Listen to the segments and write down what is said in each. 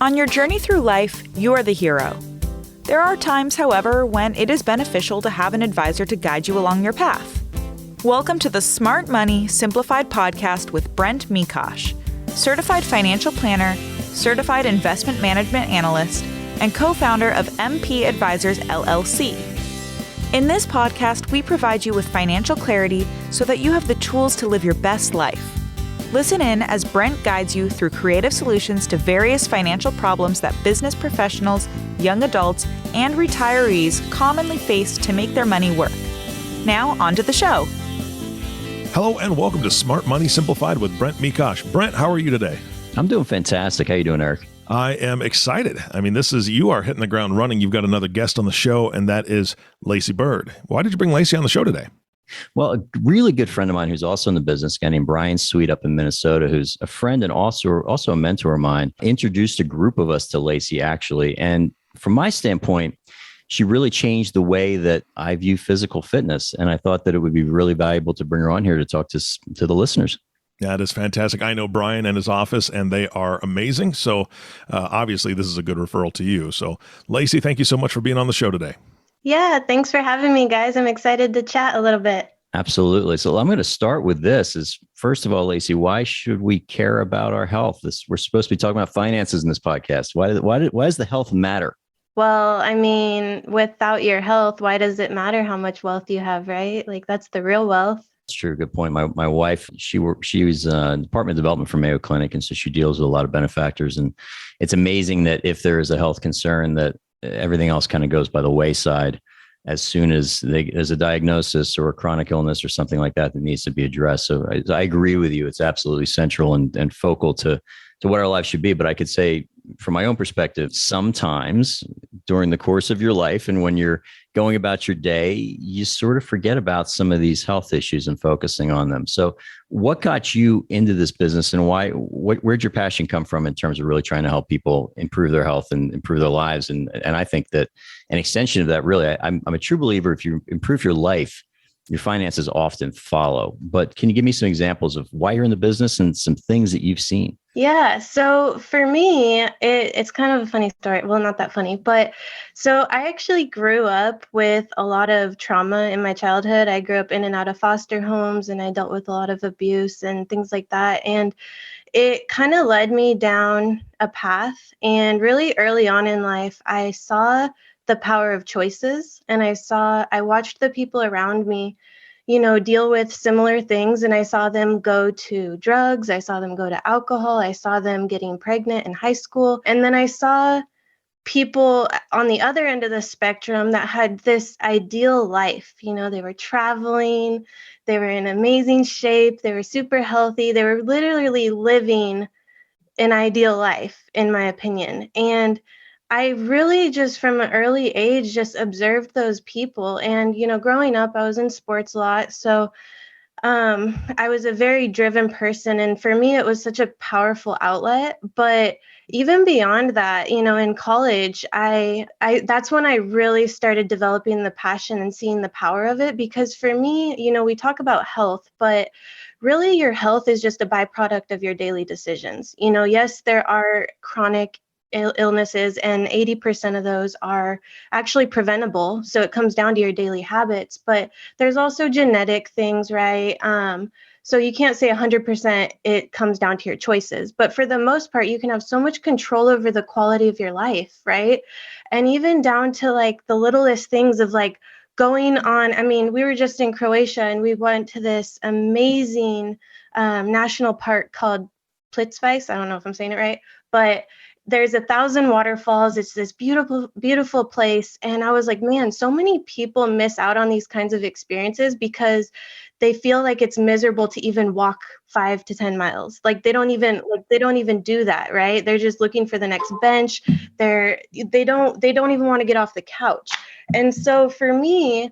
On your journey through life, you are the hero. There are times, however, when it is beneficial to have an advisor to guide you along your path. Welcome to the Smart Money Simplified podcast with Brent Mekosh, certified financial planner, certified investment management analyst, and co-founder of MP Advisors LLC. In this podcast, we provide you with financial clarity so that you have the tools to live your best life. Listen in as Brent guides you through creative solutions to various financial problems that business professionals, young adults, and retirees commonly face to make their money work. Now, on to the show. Hello and welcome to Smart Money Simplified with Brent Mekosh. Brent, how are you today? I'm doing fantastic. How you doing, Eric? I am excited. I mean, you are hitting the ground running. You've got another guest on the show, and that is Lacey Byrd. Why did you bring Lacey on the show today? Well, a really good friend of mine who's also in the business, a guy named Brian Sweet up in Minnesota, who's a friend and also a mentor of mine, introduced a group of us to Lacey, actually. And from my standpoint, she really changed the way that I view physical fitness. And I thought that it would be really valuable to bring her on here to talk to the listeners. Yeah, it is fantastic. I know Brian and his office, and they are amazing. So obviously, this is a good referral to you. So Lacey, thank you so much for being on the show today. Yeah, thanks for having me, guys. I'm excited to chat a little bit. Absolutely. So I'm going to start with this is, first of all, Lacey, why should we care about our health? We're supposed to be talking about finances in this podcast. Why does the health matter? Well, I mean, without your health, why does it matter how much wealth you have, right? Like, that's the real wealth. That's true. Good point. My wife, she was Department of Development for Mayo Clinic, and so she deals with a lot of benefactors. And it's amazing that if there is a health concern, that everything else kind of goes by the wayside as soon as there's a diagnosis or a chronic illness or something like that needs to be addressed. So I agree with you. It's absolutely central and focal to what our life should be. But I could say from my own perspective, sometimes during the course of your life and when you're going about your day, you sort of forget about some of these health issues and focusing on them. So what got you into this business and where'd your passion come from in terms of really trying to help people improve their health and improve their lives? And I think that an extension of that, really, I'm a true believer, if you improve your life, your finances often follow. But can you give me some examples of why you're in the business and some things that you've seen? Yeah. So for me, it's kind of a funny story. Well, not that funny, but so I actually grew up with a lot of trauma in my childhood. I grew up in and out of foster homes, and I dealt with a lot of abuse and things like that. And it kind of led me down a path. And really early on in life, I saw the power of choices. And I watched the people around me, deal with similar things. And I saw them go to drugs. I saw them go to alcohol. I saw them getting pregnant in high school. And then I saw people on the other end of the spectrum that had this ideal life. They were traveling, they were in amazing shape, they were super healthy. They were literally living an ideal life, in my opinion. And I really just from an early age just observed those people. And, growing up, I was in sports a lot. So I was a very driven person. And for me, it was such a powerful outlet. But even beyond that, in college, I that's when I really started developing the passion and seeing the power of it. Because for me, we talk about health, but really your health is just a byproduct of your daily decisions. Yes, there are chronic illnesses, and 80% of those are actually preventable. So it comes down to your daily habits, but there's also genetic things, right? So you can't say 100% it comes down to your choices, but for the most part, you can have so much control over the quality of your life, right? And even down to like the littlest things of like going on. I mean, we were just in Croatia and we went to this amazing national park called Plitzvice. I don't know if I'm saying it right, but there's 1,000 waterfalls. It's this beautiful, beautiful place. And I was like, man, so many people miss out on these kinds of experiences because they feel like it's miserable to even walk 5 to 10 miles. Like they don't even do that, right? They're just looking for the next bench. They don't even want to get off the couch. And so for me,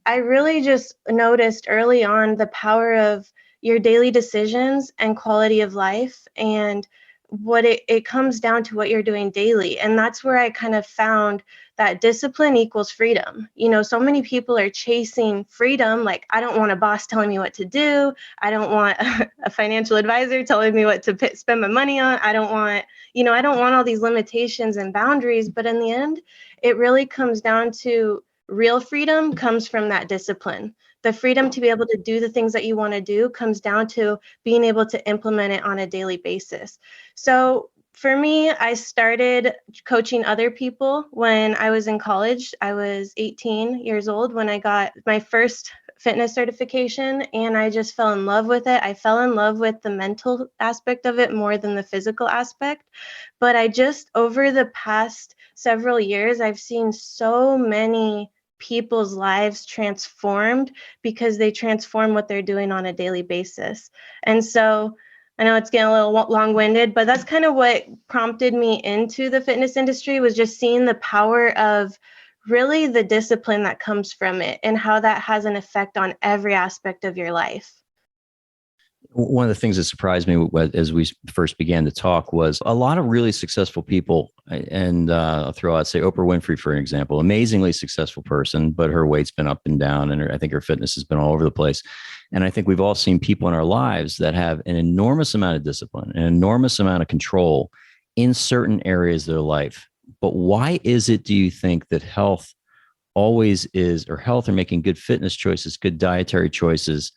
I really just noticed early on the power of your daily decisions and quality of life. And what it comes down to what you're doing daily. And that's where I kind of found that discipline equals freedom. So many people are chasing freedom. Like, I don't want a boss telling me what to do. I don't want a financial advisor telling me what to spend my money on. I don't want all these limitations and boundaries. But in the end, it really comes down to real freedom comes from that discipline. The freedom to be able to do the things that you want to do comes down to being able to implement it on a daily basis. So for me, I started coaching other people when I was in college. I was 18 years old when I got my first fitness certification, and I just fell in love with it. I fell in love with the mental aspect of it more than the physical aspect. But over the past several years, I've seen so many people's lives transformed because they transform what they're doing on a daily basis. And so I know it's getting a little long-winded, but that's kind of what prompted me into the fitness industry, was just seeing the power of really the discipline that comes from it and how that has an effect on every aspect of your life. One of the things that surprised me as we first began to talk was a lot of really successful people. And I'll throw out, say, Oprah Winfrey, for an example, amazingly successful person, but her weight's been up and down. And I think her fitness has been all over the place. And I think we've all seen people in our lives that have an enormous amount of discipline, an enormous amount of control in certain areas of their life. But why is it, do you think, that health always is, or health or making good fitness choices, good dietary choices,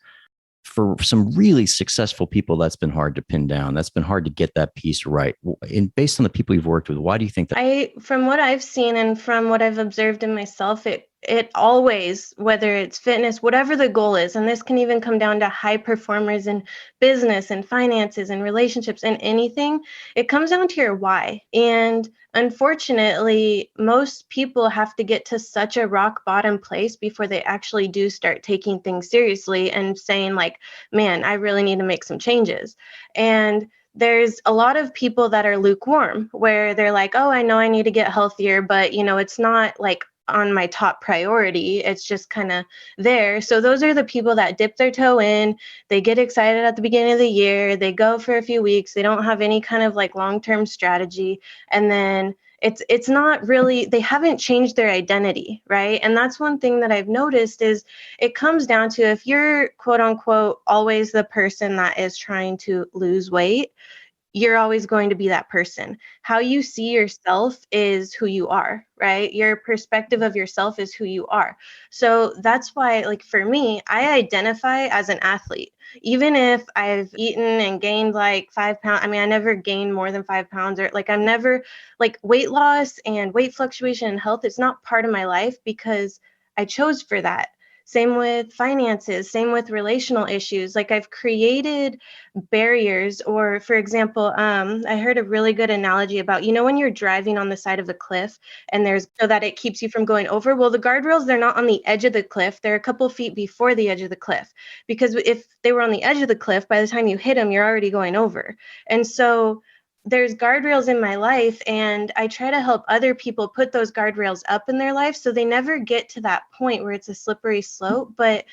for some really successful people, that's been hard to pin down? That's been hard to get that piece right. And based on the people you've worked with, why do you think that? From what I've seen and from what I've observed in myself, it always, whether it's fitness, whatever the goal is, and this can even come down to high performers in business and finances and relationships and anything, it comes down to your why. And unfortunately, most people have to get to such a rock bottom place before they actually do start taking things seriously and saying, like, man, I really need to make some changes. And there's a lot of people that are lukewarm, where they're like, oh, I know I need to get healthier, but it's not like on my top priority. It's just kind of there. So those are the people that dip their toe in. They get excited at the beginning of the year. They go for a few weeks. They don't have any kind of like long-term strategy. And then it's not really, they haven't changed their identity, right? And that's one thing that I've noticed is it comes down to, if you're quote unquote always the person that is trying to lose weight, you're always going to be that person. How you see yourself is who you are, right? Your perspective of yourself is who you are. So that's why, like, for me, I identify as an athlete. Even if I've eaten and gained like 5 pounds, I mean, I never gained more than 5 pounds, or like, I'm never, like, weight loss and weight fluctuation and health, it's not part of my life because I chose for that. Same with finances, same with relational issues. Like, I've created barriers, or for example, I heard a really good analogy about, when you're driving on the side of a cliff and so that it keeps you from going over. Well, the guardrails, they're not on the edge of the cliff. They're a couple feet before the edge of the cliff, because if they were on the edge of the cliff, by the time you hit them, you're already going over. And so there's guardrails in my life, and I try to help other people put those guardrails up in their life so they never get to that point where it's a slippery slope. But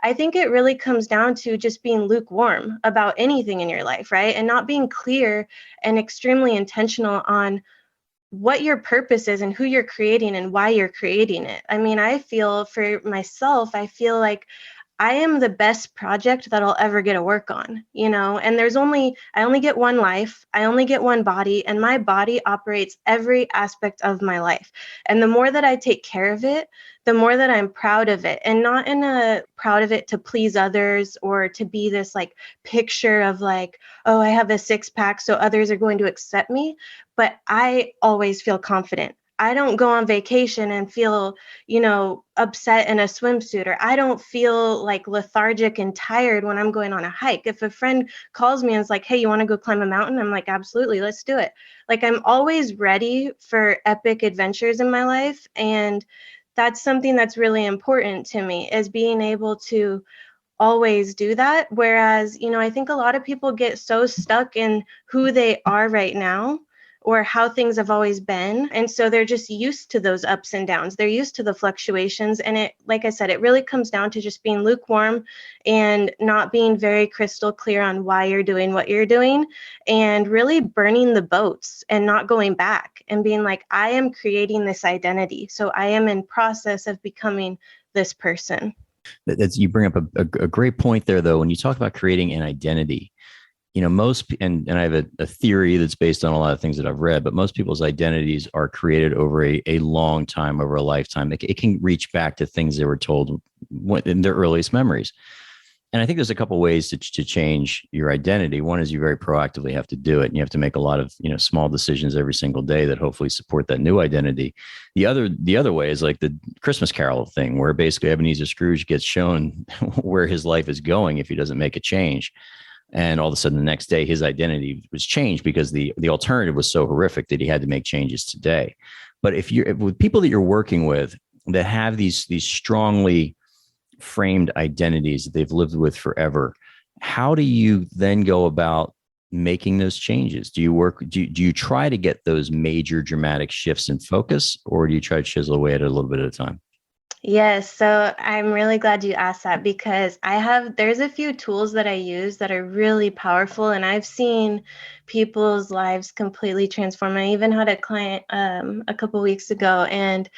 I think it really comes down to just being lukewarm about anything in your life, right? And not being clear and extremely intentional on what your purpose is and who you're creating and why you're creating it. I mean, I feel for myself, I feel like I am the best project that I'll ever get to work on, and I only get one life, I only get one body, and my body operates every aspect of my life. And the more that I take care of it, the more that I'm proud of it, and not in a proud of it to please others or to be this like picture of like, oh, I have a 6-pack, so others are going to accept me. But I always feel confident. I don't go on vacation and feel, upset in a swimsuit, or I don't feel like lethargic and tired when I'm going on a hike. If a friend calls me and is like, hey, you want to go climb a mountain? I'm like, absolutely, let's do it. Like, I'm always ready for epic adventures in my life. And that's something that's really important to me, is being able to always do that. Whereas, I think a lot of people get so stuck in who they are right now, or how things have always been. And so they're just used to those ups and downs. They're used to the fluctuations. And it, like I said, it really comes down to just being lukewarm and not being very crystal clear on why you're doing what you're doing, and really burning the boats and not going back and being like, I am creating this identity. So I am in process of becoming this person. You bring up a great point there, though. When you talk about creating an identity, most, and I have a theory that's based on a lot of things that I've read, but most people's identities are created over a long time, over a lifetime. It can reach back to things they were told in their earliest memories. And I think there's a couple of ways to change your identity. One is you very proactively have to do it, and you have to make a lot of small decisions every single day that hopefully support that new identity. The other way is like the Christmas Carol thing, where basically Ebenezer Scrooge gets shown where his life is going if he doesn't make a change, and all of a sudden the next day his identity was changed because the alternative was so horrific that he had to make changes today. But if with people that you're working with that have these strongly framed identities that they've lived with forever, how do you then go about making those changes? Do you try to get those major dramatic shifts in focus, or do you try to chisel away at it a little bit at a time? Yes. So I'm really glad you asked that, because there's a few tools that I use that are really powerful, and I've seen people's lives completely transform. I even had a client a couple weeks ago, and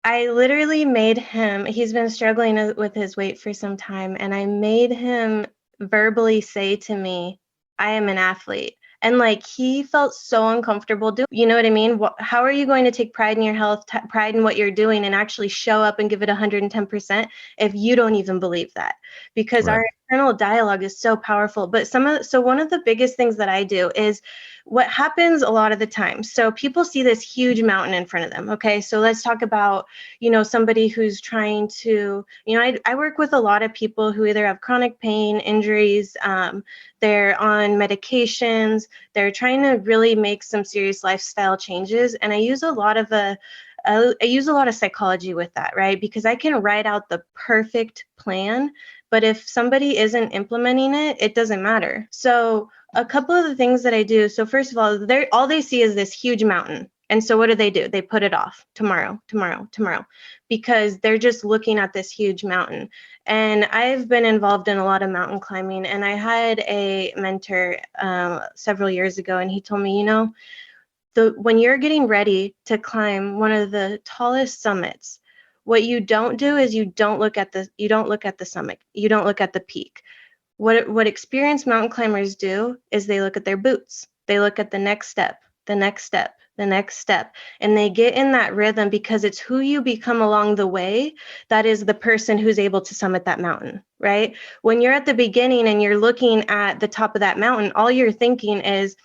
I literally made him, he's been struggling with his weight for some time, and I made him verbally say to me, I am an athlete. And like, he felt so uncomfortable doing, you know what I mean? How are you going to take pride in your health, pride in what you're doing, and actually show up and give it 110% if you don't even believe that? Because Right. our internal dialogue is so powerful. But so one of the biggest things that I do is what happens a lot of the time. So people see this huge mountain in front of them. Okay. So let's talk about, somebody who's trying to, I work with a lot of people who either have chronic pain, injuries, they're on medications, they're trying to really make some serious lifestyle changes. And I use a lot of psychology with that, right? Because I can write out the perfect plan, but if somebody isn't implementing it, it doesn't matter. So a couple of the things that I do. So first of all they see is this huge mountain. And so what do? They put it off tomorrow, because they're just looking at this huge mountain. And I've been involved in a lot of mountain climbing, and I had a mentor several years ago, and he told me, when you're getting ready to climb one of the tallest summits, what you don't do is you don't look at the summit, you don't look at the peak. What experienced mountain climbers do is they look at their boots. They look at the next step, the next step, the next step, and they get in that rhythm, because it's who you become along the way that is the person who's able to summit that mountain, right? When you're at the beginning and you're looking at the top of that mountain, all you're thinking is,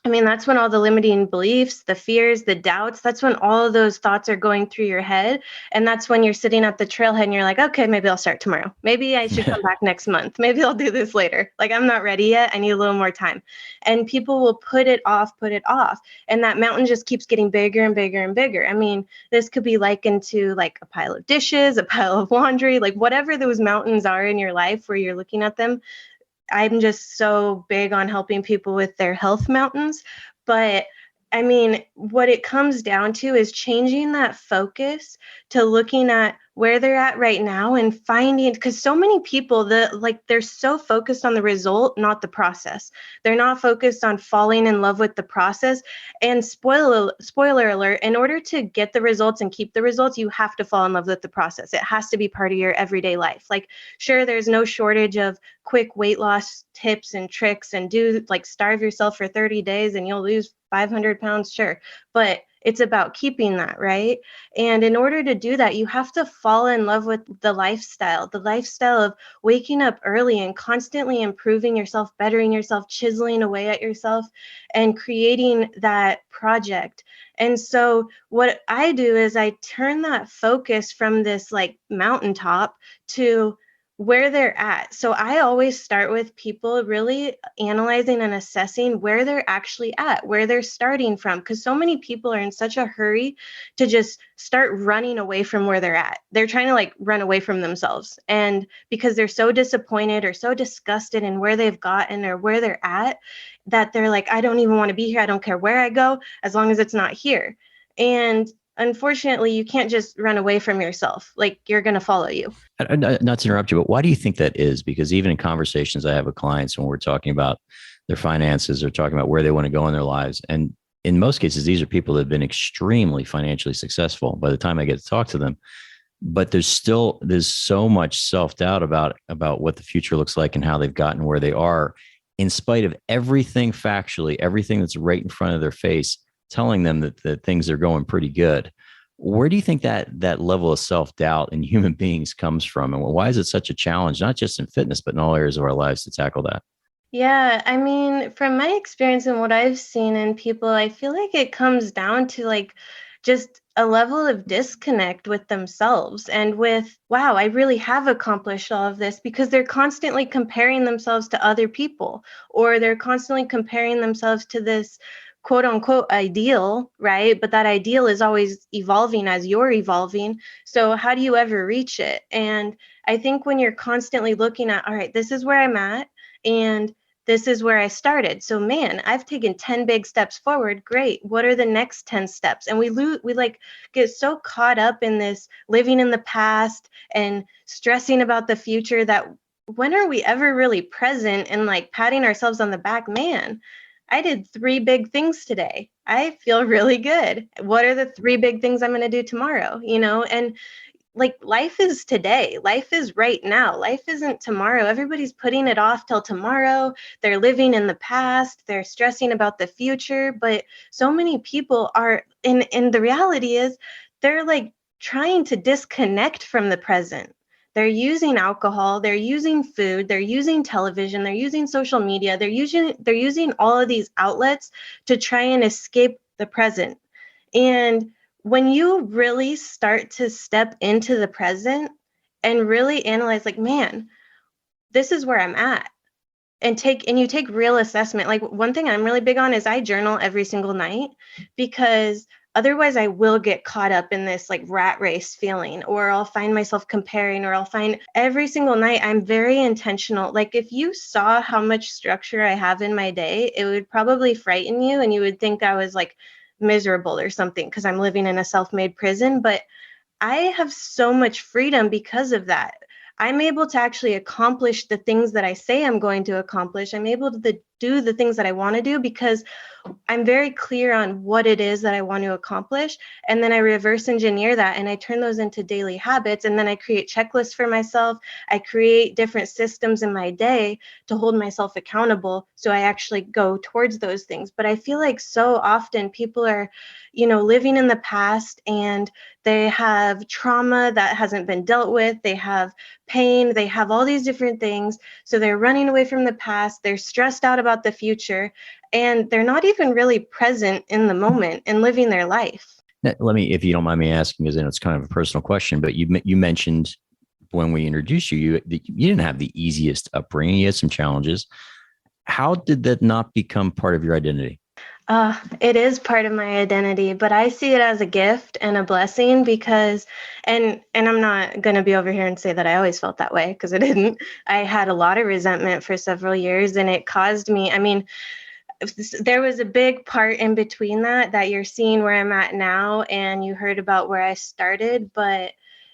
that's when all the limiting beliefs, the fears, the doubts, that's when all of those thoughts are going through your head. And that's when you're sitting at the trailhead and you're like, okay, maybe I'll start tomorrow. Maybe I should come back next month. Maybe I'll do this later. Like, I'm not ready yet. I need a little more time. And people will put it off. And that mountain just keeps getting bigger and bigger and bigger. This could be likened to like a pile of dishes, a pile of laundry, like whatever those mountains are in your life where you're looking at them. I'm just so big on helping people with their health mountains. But what it comes down to is changing that focus to looking at where they're at right now and finding, because so many people they're so focused on the result, not the process. They're not focused on falling in love with the process. And spoiler alert, in order to get the results and keep the results, you have to fall in love with the process. It has to be part of your everyday life. Like, sure, there's no shortage of quick weight loss tips and tricks, and starve yourself for 30 days and you'll lose 500 pounds. Sure. But it's about keeping that, right? And in order to do that, you have to fall in love with the lifestyle of waking up early and constantly improving yourself, bettering yourself, chiseling away at yourself, and creating that project. And so what I do is I turn that focus from this like mountaintop to where they're at. So I always start with people really analyzing and assessing where they're actually at, where they're starting from. Because so many people are in such a hurry to just start running away from where they're at. They're trying to like run away from themselves. And because they're so disappointed or so disgusted in where they've gotten or where they're at, that they're like, I don't even want to be here. I don't care where I go, as long as it's not here. And unfortunately, you can't just run away from yourself. Like, you're going to follow you. Not to interrupt you, but why do you think that is? Because even in conversations I have with clients when we're talking about their finances or talking about where they want to go in their lives, and in most cases, these are people that have been extremely financially successful by the time I get to talk to them. But there's so much self-doubt about what the future looks like and how they've gotten where they are, in spite of everything factually, everything that's right in front of their face, telling them that things are going pretty good. Where do you think that level of self-doubt in human beings comes from? And why is it such a challenge, not just in fitness, but in all areas of our lives to tackle that? Yeah, I mean, from my experience and what I've seen in people, I feel like it comes down to like just a level of disconnect with themselves and with, wow, I really have accomplished all of this, because they're constantly comparing themselves to other people, or they're constantly comparing themselves to this quote unquote ideal, right? But that ideal is always evolving as you're evolving. So how do you ever reach it? And I think when you're constantly looking at, all right, this is where I'm at, and this is where I started. So man, I've taken 10 big steps forward. Great. What are the next 10 steps? And we like get so caught up in this living in the past and stressing about the future that when are we ever really present and like patting ourselves on the back? Man, I did 3 big things today. I feel really good. What are the 3 big things I'm going to do tomorrow? And like, life is today. Life is right now. Life isn't tomorrow. Everybody's putting it off till tomorrow. They're living in the past. They're stressing about the future. But so many people are, and the reality is they're like trying to disconnect from the present. They're using alcohol, they're using food, they're using television, they're using social media, they're using all of these outlets to try and escape the present. And when you really start to step into the present and really analyze, like, man, this is where I'm at, and you take real assessment. Like, one thing I'm really big on is I journal every single night, because otherwise I will get caught up in this like rat race feeling, or I'll find myself comparing, or I'll find every single night I'm very intentional. Like, if you saw how much structure I have in my day, it would probably frighten you and you would think I was like miserable or something because I'm living in a self-made prison. But I have so much freedom because of that. I'm able to actually accomplish the things that I say I'm going to accomplish. I'm able to do the things that I want to do because I'm very clear on what it is that I want to accomplish. And then I reverse engineer that and I turn those into daily habits. And then I create checklists for myself. I create different systems in my day to hold myself accountable. So I actually go towards those things. But I feel like so often people are, living in the past, and they have trauma that hasn't been dealt with. They have pain. They have all these different things. So they're running away from the past. They're stressed out about the future. And they're not even really present in the moment and living their life. Let me, if you don't mind me asking, because I know it's kind of a personal question, but you mentioned when we introduced you didn't have the easiest upbringing. You had some challenges. How did that not become part of your identity? It is part of my identity, but I see it as a gift and a blessing because, and I'm not going to be over here and say that I always felt that way, because I didn't. I had a lot of resentment for several years, and it caused me, there was a big part in between that you're seeing where I'm at now, and you heard about where I started, but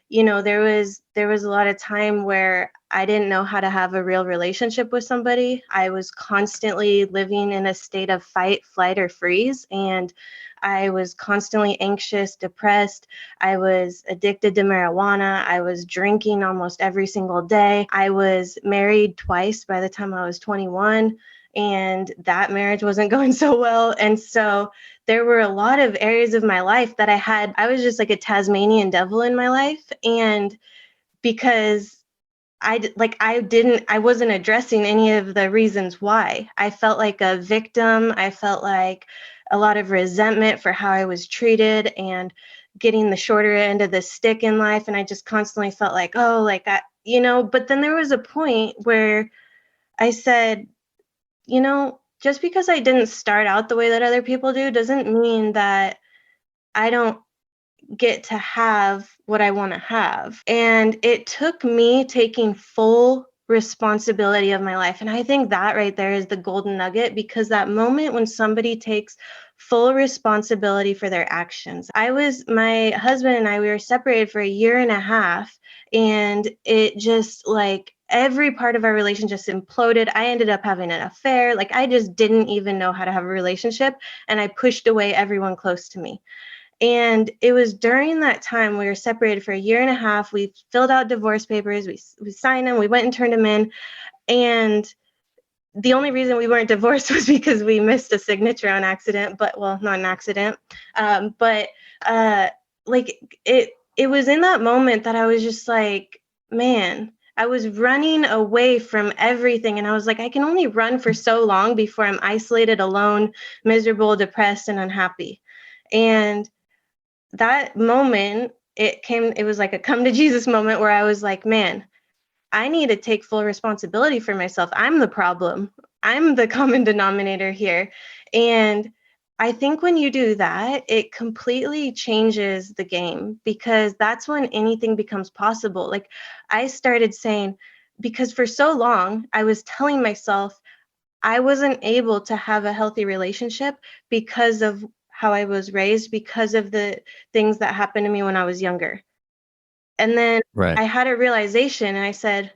there was a lot of time where I didn't know how to have a real relationship with somebody. I was constantly living in a state of fight, flight, or freeze, and I was constantly anxious, depressed. I was addicted to marijuana. I was drinking almost every single day. I was married twice by the time I was 21. And that marriage wasn't going so well. And so there were a lot of areas of my life that I was just like a Tasmanian devil in my life. And because I wasn't addressing any of the reasons why. I felt like a victim. I felt like a lot of resentment for how I was treated and getting the shorter end of the stick in life. And I just constantly felt like, oh, like I, but then there was a point where I said, just because I didn't start out the way that other people do doesn't mean that I don't get to have what I want to have. And it took me taking full responsibility of my life. And I think that right there is the golden nugget, because that moment when somebody takes full responsibility for their actions. My husband and I, we were separated for a year and a half, and it just like every part of our relationship just imploded. I ended up having an affair. Like I just didn't even know how to have a relationship, and I pushed away everyone close to me. And it was during that time, we were separated for a year and a half. We filled out divorce papers. We signed them. We went and turned them in. And the only reason we weren't divorced was because we missed a signature on accident, but well, not an accident. Like it was in that moment that I was just like, man, I was running away from everything. And I was like, I can only run for so long before I'm isolated, alone, miserable, depressed, and unhappy. And that moment, it was like a come to Jesus moment where I was like, man, I need to take full responsibility for myself. I'm the problem. I'm the common denominator here. And I think when you do that, it completely changes the game, because that's when anything becomes possible. Like I started saying, because for so long, I was telling myself I wasn't able to have a healthy relationship because of how I was raised, because of the things that happened to me when I was younger. And then I had a realization and I said,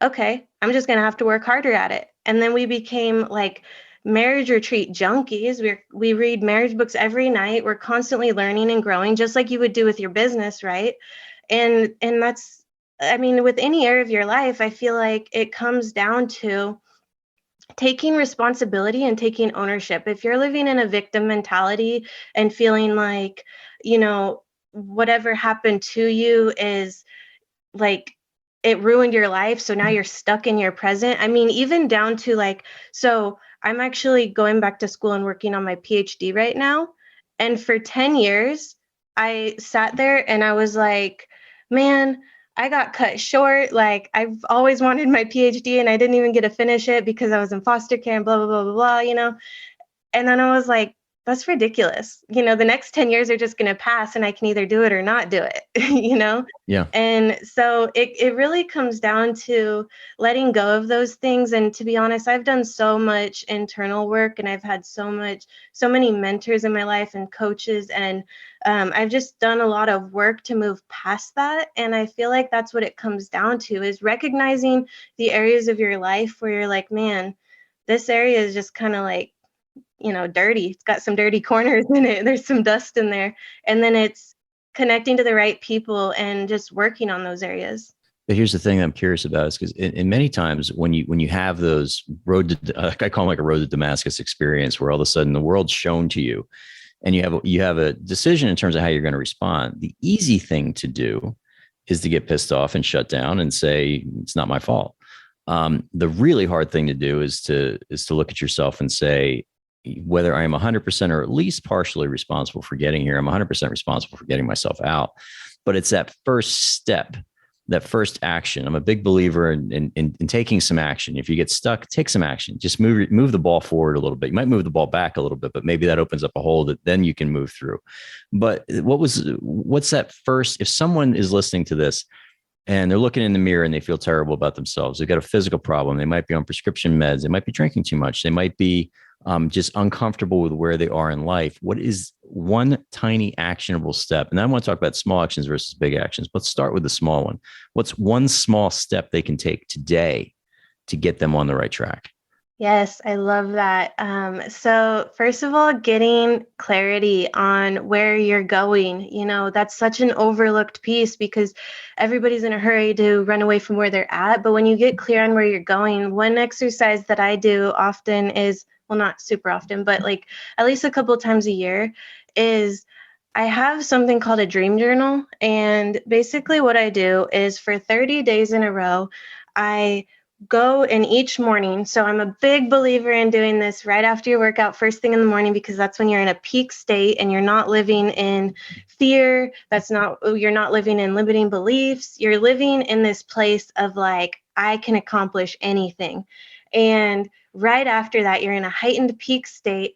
okay, I'm just going to have to work harder at it. And then we became like marriage retreat junkies. We read marriage books every night. We're constantly learning and growing, just like you would do with your business, right? And that's, I mean, with any area of your life, I feel like it comes down to taking responsibility and taking ownership. If you're living in a victim mentality and feeling like, whatever happened to you is like, it ruined your life, so now you're stuck in your present. I mean, even down to like, so I'm actually going back to school and working on my PhD right now. And for 10 years, I sat there and I was like, man, I got cut short. Like I've always wanted my PhD and I didn't even get to finish it because I was in foster care and blah, blah, blah, blah, blah. And then I was like, that's ridiculous. The next 10 years are just going to pass and I can either do it or not do it, Yeah. And so it really comes down to letting go of those things. And to be honest, I've done so much internal work and I've had so many mentors in my life and coaches. And I've just done a lot of work to move past that. And I feel like that's what it comes down to, is recognizing the areas of your life where you're like, man, this area is just kind of like, dirty. It's got some dirty corners in it. There's some dust in there. And then it's connecting to the right people and just working on those areas. But here's the thing that I'm curious about, is because in many times when you have those I call them like a road to Damascus experience, where all of a sudden the world's shown to you and you have a decision in terms of how you're going to respond. The easy thing to do is to get pissed off and shut down and say, it's not my fault. The really hard thing to do is to look at yourself and say, whether I am 100% or at least partially responsible for getting here, I'm 100% responsible for getting myself out. But it's that first step, that first action. I'm a big believer in taking some action. If you get stuck, take some action. Just move the ball forward a little bit. You might move the ball back a little bit, but maybe that opens up a hole that then you can move through. But what's that first, if someone is listening to this and they're looking in the mirror and they feel terrible about themselves, they've got a physical problem, they might be on prescription meds, they might be drinking too much, they might be just uncomfortable with where they are in life. What is one tiny actionable step? And I want to talk about small actions versus big actions. Let's start with the small one. What's one small step they can take today to get them on the right track? Yes, I love that. So first of all, getting clarity on where you're going, that's such an overlooked piece, because everybody's in a hurry to run away from where they're at. But when you get clear on where you're going, one exercise that I do often is, well, not super often, but like at least a couple of times a year, is I have something called a dream journal. And basically what I do is for 30 days in a row, I go in each morning. So I'm a big believer in doing this right after your workout, first thing in the morning, because that's when you're in a peak state and you're not living in fear. You're not living in limiting beliefs. You're living in this place of like, I can accomplish anything. And right after that, you're in a heightened peak state.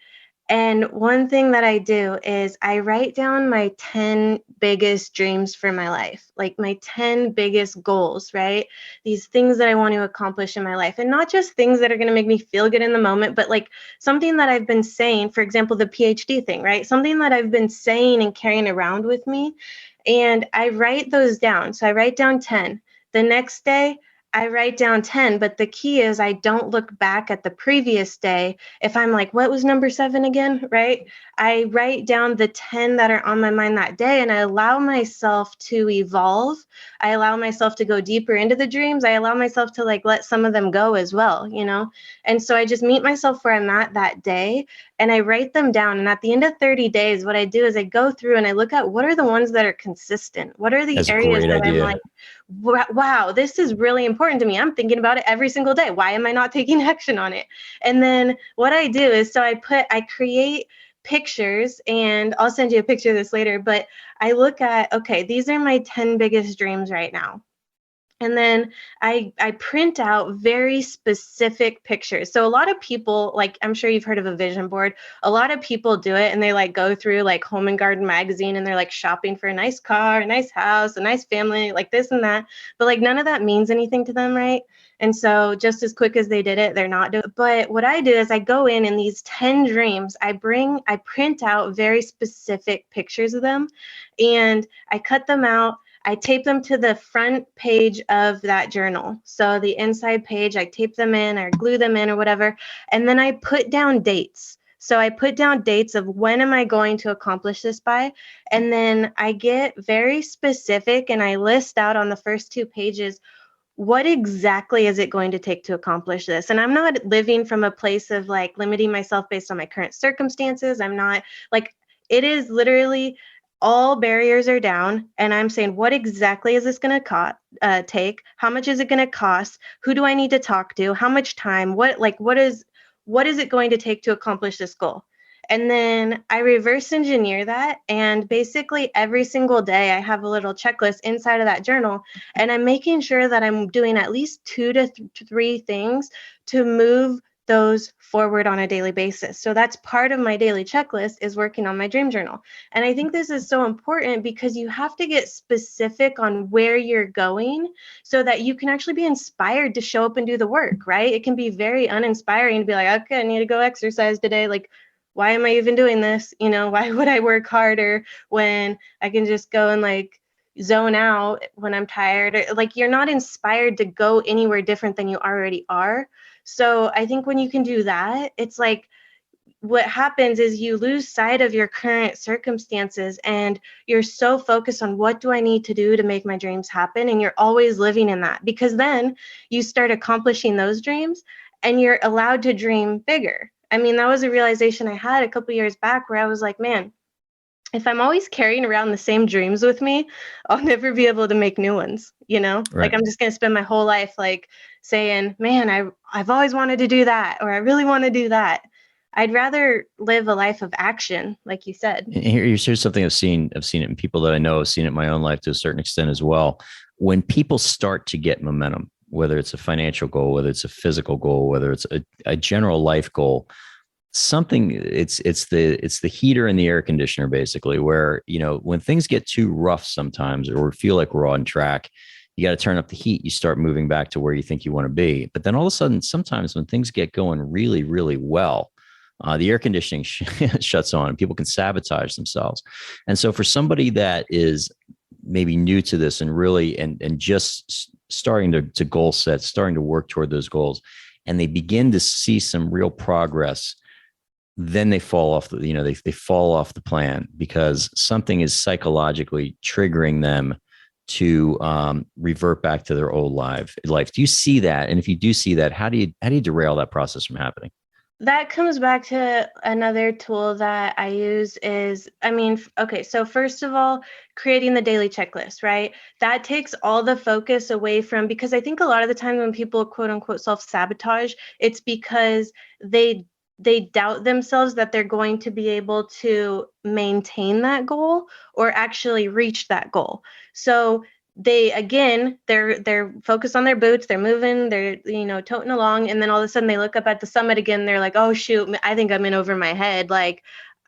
And one thing that I do is I write down my 10 biggest dreams for my life, like my 10 biggest goals, right? These things that I want to accomplish in my life. And not just things that are going to make me feel good in the moment, but like something that I've been saying, for example, the PhD thing, right? Something that I've been saying and carrying around with me. And I write those down. So I write down 10. The next day, I write down 10, but the key is I don't look back at the previous day. If I'm like, what was number 7 again, right? I write down the 10 that are on my mind that day, and I allow myself to evolve. I allow myself to go deeper into the dreams. I allow myself to like let some of them go as well, you know? And so I just meet myself where I'm at that day, and I write them down. And at the end of 30 days, what I do is I go through and I look at what are the ones that are consistent? What are the That's a areas great that idea. I'm like, wow, this is really important to me. I'm thinking about it every single day. Why am I not taking action on it? And then what I do is, so I create pictures, and I'll send you a picture of this later, but I look at, okay, these are my 10 biggest dreams right now. And then I print out very specific pictures. So a lot of people, like, I'm sure you've heard of a vision board. A lot of people do it and they like go through like Home and Garden magazine and they're like shopping for a nice car, a nice house, a nice family, like this and that. But like none of that means anything to them, right? And so just as quick as they did it, they're not doing it. But what I do is I go in these 10 dreams, I print out very specific pictures of them, and I cut them out. I tape them to the front page of that journal. So the inside page, I tape them in or glue them in or whatever. And then I put down dates. So I put down dates of when am I going to accomplish this by? And then I get very specific and I list out on the first 2 pages, what exactly is it going to take to accomplish this? And I'm not living from a place of like limiting myself based on my current circumstances. I'm not like, it is literally all barriers are down, and I'm saying, what exactly is this going to take? How much is it going to cost? Who do I need to talk to? How much time? What is it going to take to accomplish this goal? And then I reverse engineer that. And basically every single day I have a little checklist inside of that journal. And I'm making sure that I'm doing at least 2 to 3 things to move those forward on a daily basis. So that's part of my daily checklist, is working on my dream journal. And I think this is so important because you have to get specific on where you're going so that you can actually be inspired to show up and do the work, right? It can be very uninspiring to be like, okay, I need to go exercise today. Like, why am I even doing this? You know, why would I work harder when I can just go and like zone out when I'm tired? Like, you're not inspired to go anywhere different than you already are. So I think when you can do that, it's like what happens is you lose sight of your current circumstances and you're so focused on what do I need to do to make my dreams happen? And you're always living in that, because then you start accomplishing those dreams and you're allowed to dream bigger. I mean, that was a realization I had a couple years back where I was like, man, if I'm always carrying around the same dreams with me, I'll never be able to make new ones, you know? Right. Like, I'm just going to spend my whole life like saying, man, I've always wanted to do that, or I really want to do that. I'd rather live a life of action, like you said. And here's something I've seen it in people that I know, I've seen it in my own life to a certain extent as well. When people start to get momentum, whether it's a financial goal, whether it's a physical goal, whether it's a general life goal, it's the heater and the air conditioner, basically, where, you know, when things get too rough sometimes, or feel like we're on track, you got to turn up the heat. You start moving back to where you think you want to be. But then all of a sudden, sometimes when things get going really, really well, the air conditioning shuts on and people can sabotage themselves. And so for somebody that is maybe new to this and really, and just starting to goal set, starting to work toward those goals, and they begin to see some real progress, then they fall off they fall off the plan because something is psychologically triggering them to revert back to their old life. Do you see that? And if you do see that, how do you derail that process from happening? That comes back to another tool that I use is, okay, so first of all, creating the daily checklist, right? That takes all the focus away from, because I think a lot of the time when people quote unquote self-sabotage, it's because they doubt themselves that they're going to be able to maintain that goal or actually reach that goal. So they're focused on their boots, they're moving, they're toting along, and then all of a sudden they look up at the summit again, they're like, oh shoot, I think I'm in over my head. Like,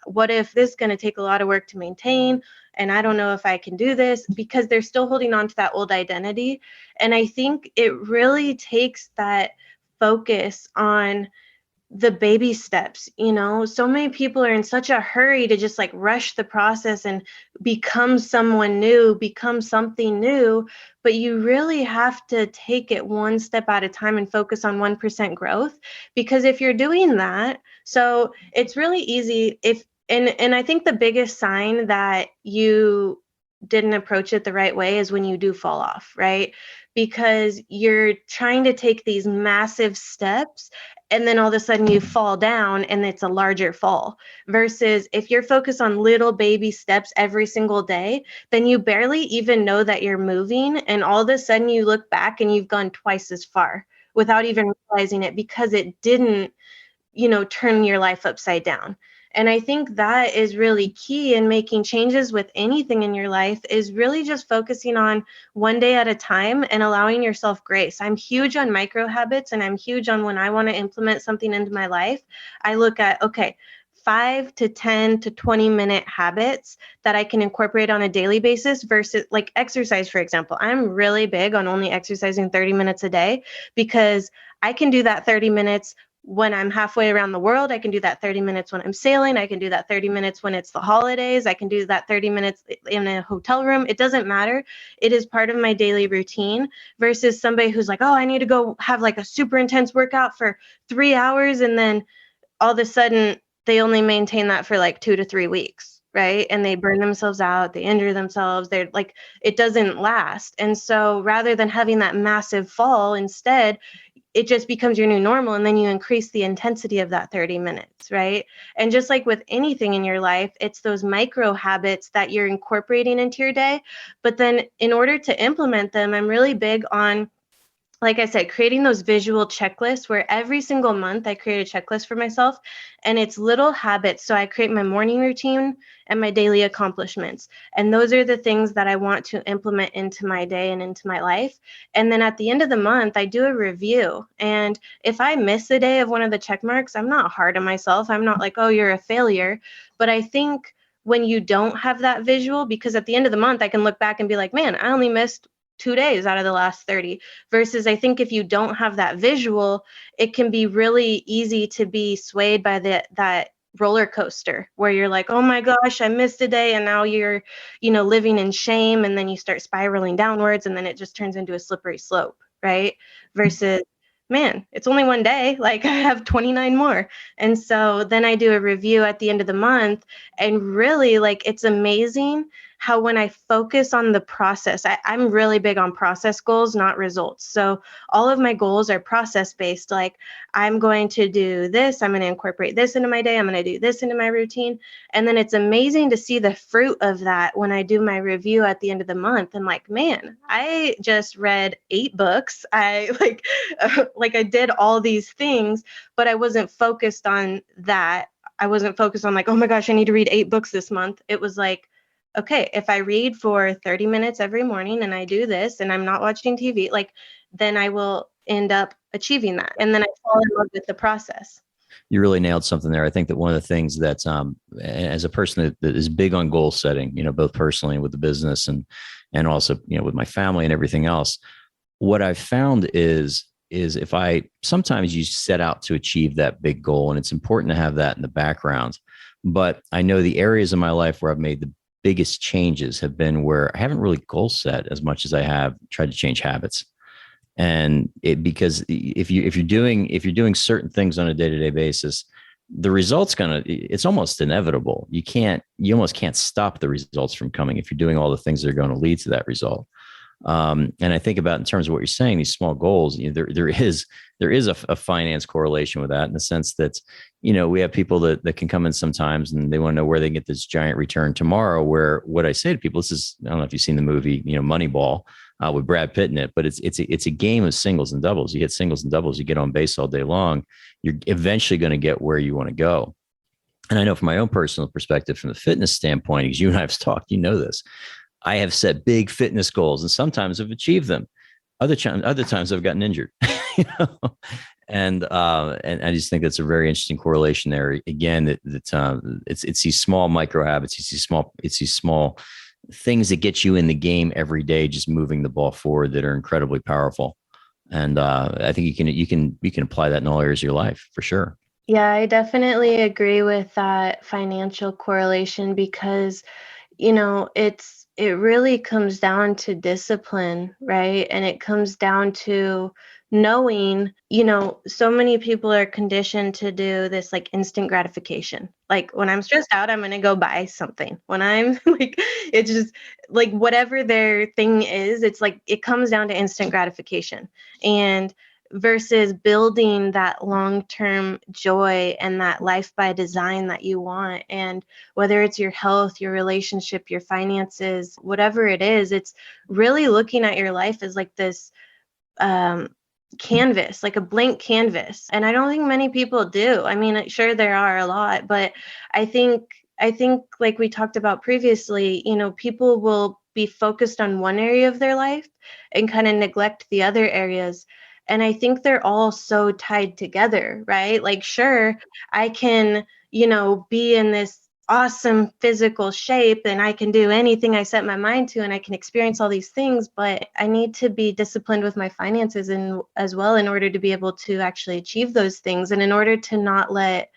what if this is going to take a lot of work to maintain, and I don't know if I can do this, because they're still holding on to that old identity. And I think it really takes that focus on the baby steps. So many people are in such a hurry to just like rush the process and become someone new, become something new, but you really have to take it one step at a time and focus on 1% growth. Because if you're doing that, so it's really easy if and I think the biggest sign that you didn't approach it the right way is when you do fall off, right? Because you're trying to take these massive steps and then all of a sudden you fall down and it's a larger fall. Versus if you're focused on little baby steps every single day, then you barely even know that you're moving, and all of a sudden you look back and you've gone twice as far without even realizing it, because it didn't turn your life upside down. And I think that is really key in making changes with anything in your life, is really just focusing on one day at a time and allowing yourself grace. I'm huge on micro habits, and I'm huge on when I want to implement something into my life, I look at, okay, 5 to 10 to 20-minute habits that I can incorporate on a daily basis versus like exercise, for example. I'm really big on only exercising 30 minutes a day, because I can do that 30 minutes when I'm halfway around the world. I can do that 30 minutes when I'm sailing. I can do that 30 minutes when it's the holidays. I can do that 30 minutes in a hotel room. It doesn't matter. It is part of my daily routine, versus somebody who's like, oh, I need to go have like a super intense workout for 3 hours. And then all of a sudden they only maintain that for like 2 to 3 weeks. Right. And they burn themselves out. They injure themselves. They're like, it doesn't last. And so rather than having that massive fall, instead, it just becomes your new normal, and then you increase the intensity of that 30 minutes, right? And just like with anything in your life, it's those micro habits that you're incorporating into your day. But then in order to implement them, I'm really big on, like I said, creating those visual checklists where every single month I create a checklist for myself, and it's little habits. So I create my morning routine and my daily accomplishments. And those are the things that I want to implement into my day and into my life. And then at the end of the month, I do a review. And if I miss a day of one of the check marks, I'm not hard on myself. I'm not like, oh, you're a failure. But I think when you don't have that visual, because at the end of the month, I can look back and be like, man, I only missed 2 days out of the last 30. Versus I think if you don't have that visual, it can be really easy to be swayed by that roller coaster where you're like, oh my gosh, I missed a day. And now you're, living in shame. And then you start spiraling downwards, and then it just turns into a slippery slope. Right. Versus, man, it's only one day. Like, I have 29 more. And so then I do a review at the end of the month, and really, like, it's amazing how when I focus on the process, I'm really big on process goals, not results. So all of my goals are process based. Like, I'm going to do this, I'm going to incorporate this into my day, I'm going to do this into my routine. And then it's amazing to see the fruit of that when I do my review at the end of the month. And like, man, I just read 8 books. I I did all these things, but I wasn't focused on that. I wasn't focused on like, oh my gosh, I need to read 8 books this month. It was like, okay, if I read for 30 minutes every morning and I do this and I'm not watching TV, like, then I will end up achieving that. And then I fall in love with the process. You really nailed something there. I think that one of the things that's, as a person that is big on goal setting, both personally and with the business and also, with my family and everything else, what I've found is if sometimes you set out to achieve that big goal, and it's important to have that in the background, but I know the areas of my life where I've made the biggest changes have been where I haven't really goal set as much as I have tried to change habits. And because if you're doing certain things on a day-to-day basis, the results it's almost inevitable. You almost can't stop the results from coming if you're doing all the things that are going to lead to that result. And I think about in terms of what you're saying, these small goals, there is a finance correlation with that, in the sense that, we have people that can come in sometimes and they want to know where they can get this giant return tomorrow. Where what I say to people, I don't know if you've seen the movie, Moneyball, with Brad Pitt in it, but it's a game of singles and doubles. You hit singles and doubles, you get on base all day long. You're eventually going to get where you want to go. And I know from my own personal perspective, from the fitness standpoint, because you and I have talked, this, I have set big fitness goals, and sometimes I've achieved them. Other times I've gotten injured, and I just think that's a very interesting correlation there. Again, it's these small micro habits, it's these small things that get you in the game every day, just moving the ball forward, that are incredibly powerful. And I think you can apply that in all areas of your life for sure. Yeah, I definitely agree with that financial correlation, because, it really comes down to discipline, right? And it comes down to knowing, so many people are conditioned to do this like instant gratification. Like when I'm stressed out, I'm going to go buy something. When I'm like, it's just like whatever their thing is, it's like it comes down to instant gratification. And versus building that long-term joy and that life by design that you want. And whether it's your health, your relationship, your finances, whatever it is, it's really looking at your life as like this canvas, like a blank canvas. And I don't think many people do. I mean, sure, there are a lot, but I think like we talked about previously, people will be focused on one area of their life and kind of neglect the other areas. And I think they're all so tied together, right? Like, sure, I can, be in this awesome physical shape and I can do anything I set my mind to and I can experience all these things, but I need to be disciplined with my finances and as well in order to be able to actually achieve those things. And in order to not let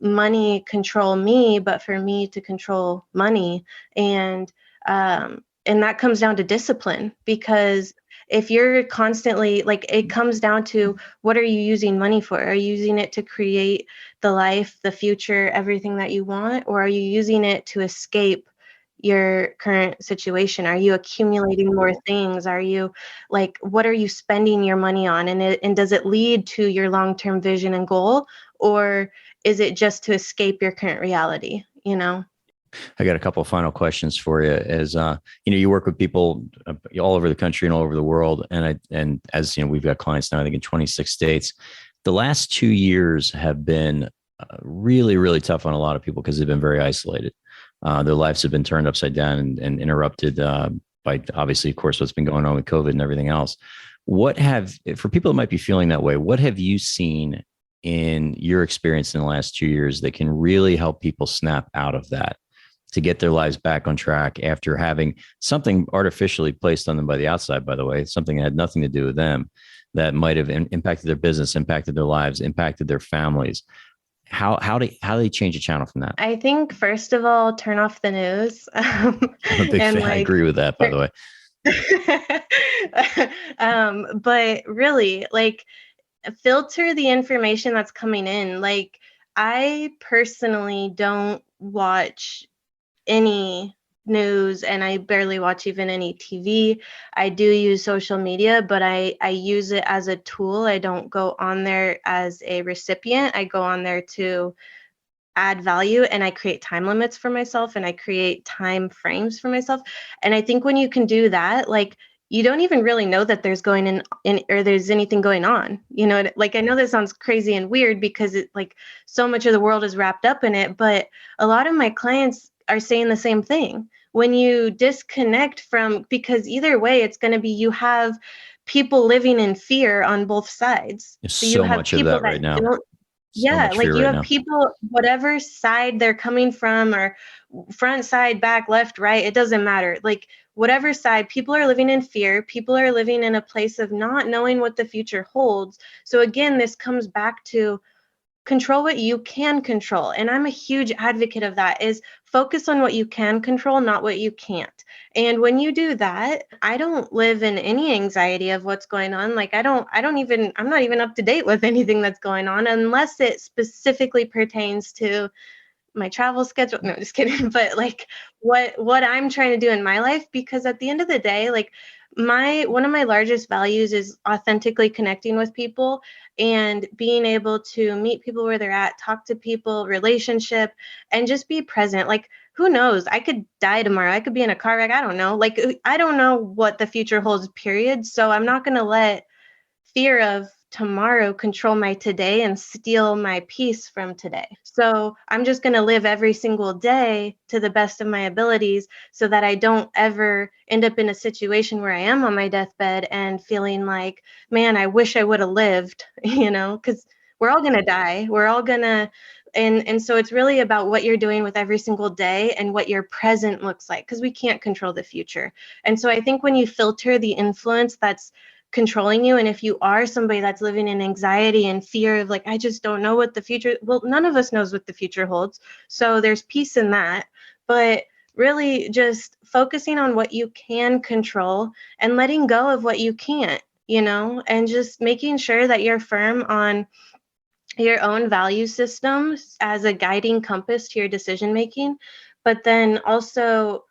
money control me, but for me to control money. And that comes down to discipline, because if you're constantly like, it comes down to, what are you using money for? Are you using it to create the life, the future, everything that you want? Or are you using it to escape your current situation? Are you accumulating more things? Are you like, what are you spending your money on? And does it lead to your long-term vision and goal? Or is it just to escape your current reality? I got a couple of final questions for you. As you work with people all over the country and all over the world, and as we've got clients now, I think in 26 states. The last 2 years have been really, really tough on a lot of people because they've been very isolated. Their lives have been turned upside down and interrupted by, obviously, of course, what's been going on with COVID and everything else. For people that might be feeling that way, what have you seen in your experience in the last 2 years that can really help people snap out of that, to get their lives back on track after having something artificially placed on them by the outside, by the way, something that had nothing to do with them, that might have impacted their business, impacted their lives, impacted their families? How do they change a channel from that? I think, first of all, turn off the news. I'm a big fan. I agree with that, by the way. But really, like, filter the information that's coming in. Like, I personally don't watch any news, and I barely watch even any TV. I do use social media, but I use it as a tool. I don't go on there as a recipient. I go on there to add value, and I create time limits for myself, and I create time frames for myself. And I think when you can do that, like, you don't even really know that there's going in or there's anything going on. Like, I know this sounds crazy and weird because it, like, so much of the world is wrapped up in it, but a lot of my clients are saying the same thing. When you disconnect from, because either way, it's going to be, you have people living in fear on both sides. There's so you so have much people of that right now. Yeah, like you have people, whatever side they're coming from, or front, side, back, left, right, it doesn't matter. Like, whatever side, people are living in fear. People are living in a place of not knowing what the future holds. So again, this comes back to control what you can control. And I'm a huge advocate of that, is focus on what you can control, not what you can't. And when you do that, I don't live in any anxiety of what's going on. Like, I'm not even up to date with anything that's going on unless it specifically pertains to my travel schedule. No, just kidding. But like what I'm trying to do in my life, because at the end of the day, like, one of my largest values is authentically connecting with people and being able to meet people where they're at, talk to people, relationship, and just be present. Like, who knows? I could die tomorrow. I could be in a car wreck. I don't know. Like, I don't know what the future holds, period. So I'm not going to let fear of tomorrow control my today and steal my peace from today. So I'm just going to live every single day to the best of my abilities so that I don't ever end up in a situation where I am on my deathbed and feeling like, man, I wish I would have lived, because we're all going to die. We're all going to. And so it's really about what you're doing with every single day and what your present looks like, because we can't control the future. And so I think when you filter the influence that's controlling you, and if you are somebody that's living in anxiety and fear of like, I just don't know what the future, well, none of us knows what the future holds. So there's peace in that, but really just focusing on what you can control and letting go of what you can't, and just making sure that you're firm on your own value systems as a guiding compass to your decision making, but then also,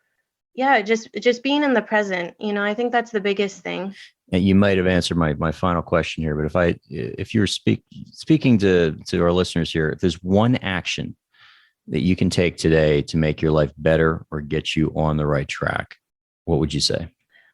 yeah, just being in the present. I think that's the biggest thing. And you might have answered my final question here, but if you're speaking to our listeners here, if there's one action that you can take today to make your life better or get you on the right track, what would you say?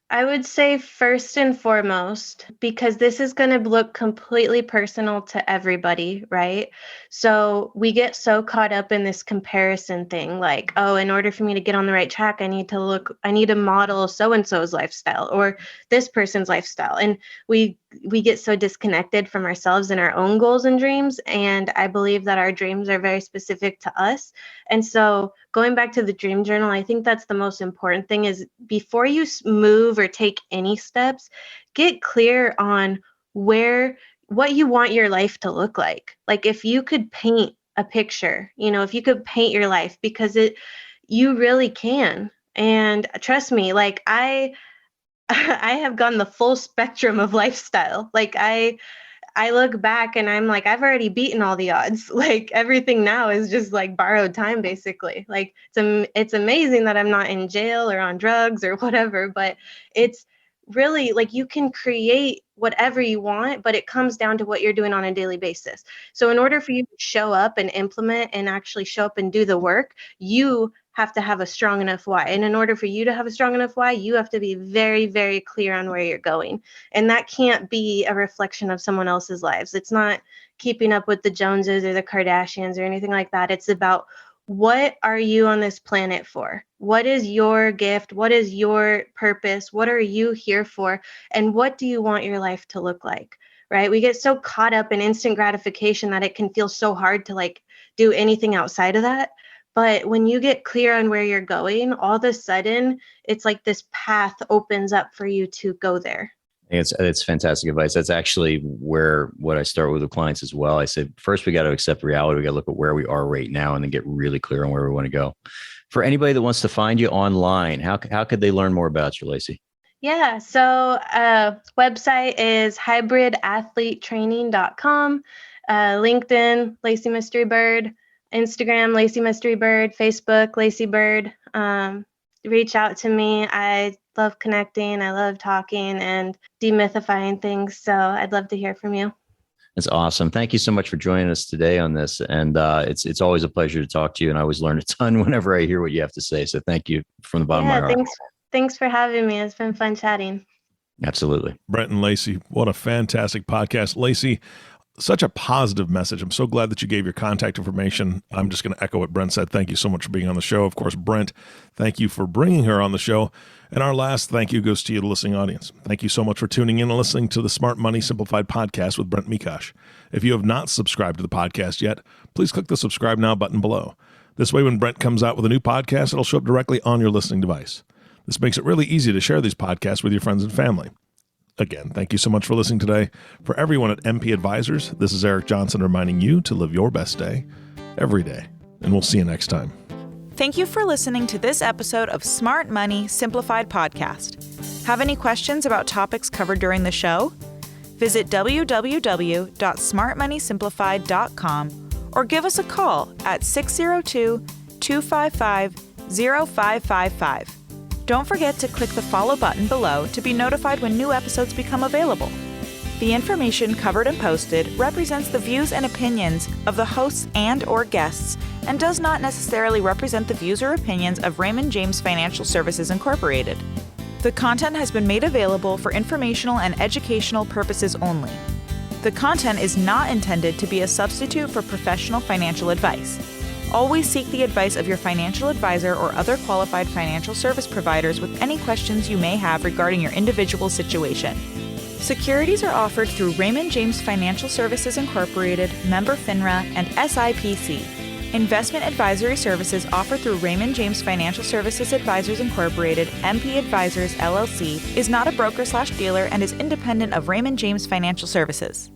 I would say first and foremost, because this is going to look completely personal to everybody, right? So we get so caught up in this comparison thing, like, oh, in order for me to get on the right track, I need to model so-and-so's lifestyle or this person's lifestyle. And we get so disconnected from ourselves and our own goals and dreams. And I believe that our dreams are very specific to us. And so going back to the dream journal, I think that's the most important thing is before you move or take any steps, get clear on what you want your life to look like. Like if you could paint a picture, if you could paint your life, because you really can. And trust me, like I have gone the full spectrum of lifestyle. Like I look back and I'm like, I've already beaten all the odds. Like everything now is just like borrowed time, basically. Like it's amazing that I'm not in jail or on drugs or whatever, but it's really like you can create whatever you want, but it comes down to what you're doing on a daily basis. So in order for you to show up and implement and actually show up and do the work, you have to have a strong enough why. And in order for you to have a strong enough why, you have to be very, very clear on where you're going. And that can't be a reflection of someone else's lives. It's not keeping up with the Joneses or the Kardashians or anything like that. It's about what are you on this planet for? What is your gift? What is your purpose? What are you here for? And what do you want your life to look like? Right? We get so caught up in instant gratification that it can feel so hard to like do anything outside of that. But when you get clear on where you're going, all of a sudden, it's like this path opens up for you to go there. It's fantastic advice. That's actually what I start with clients as well. I said, first, we got to accept reality. We got to look at where we are right now and then get really clear on where we want to go. For anybody that wants to find you online, how could they learn more about you, Lacey? Yeah. So website is hybridathletetraining.com, LinkedIn, Lacey Mystery Byrd, Instagram, Lacey Mystery Byrd, Facebook, Lacey Byrd. Reach out to me. I love connecting. I love talking and demythifying things. So I'd love to hear from you. That's awesome. Thank you so much for joining us today on this. And it's always a pleasure to talk to you. And I always learn a ton whenever I hear what you have to say. So thank you from the bottom of my heart. Thanks for having me. It's been fun chatting. Absolutely. Brent and Lacey, what a fantastic podcast. Lacey, such a positive message. I'm so glad that you gave your contact information. I'm just going to echo what Brent said. Thank you so much for being on the show. Of course, Brent, thank you for bringing her on the show. And our last thank you goes to you, the listening audience. Thank you so much for tuning in and listening to the Smart Money Simplified podcast with Brent Mekosh. If you have not subscribed to the podcast yet, please click the subscribe now button below. This way, when Brent comes out with a new podcast, it'll show up directly on your listening device. This makes it really easy to share these podcasts with your friends and family. Again, thank you so much for listening today. For everyone at MP Advisors, this is Eric Johnson reminding you to live your best day every day. And we'll see you next time. Thank you for listening to this episode of Smart Money Simplified Podcast. Have any questions about topics covered during the show? Visit www.smartmoneysimplified.com or give us a call at 602-255-0555. Don't forget to click the follow button below to be notified when new episodes become available. The information covered and posted represents the views and opinions of the hosts and/or guests and does not necessarily represent the views or opinions of Raymond James Financial Services Incorporated. The content has been made available for informational and educational purposes only. The content is not intended to be a substitute for professional financial advice. Always seek the advice of your financial advisor or other qualified financial service providers with any questions you may have regarding your individual situation. Securities are offered through Raymond James Financial Services Incorporated, member FINRA, and SIPC. Investment advisory services offered through Raymond James Financial Services Advisors Incorporated, MP Advisors LLC, is not a broker/dealer and is independent of Raymond James Financial Services.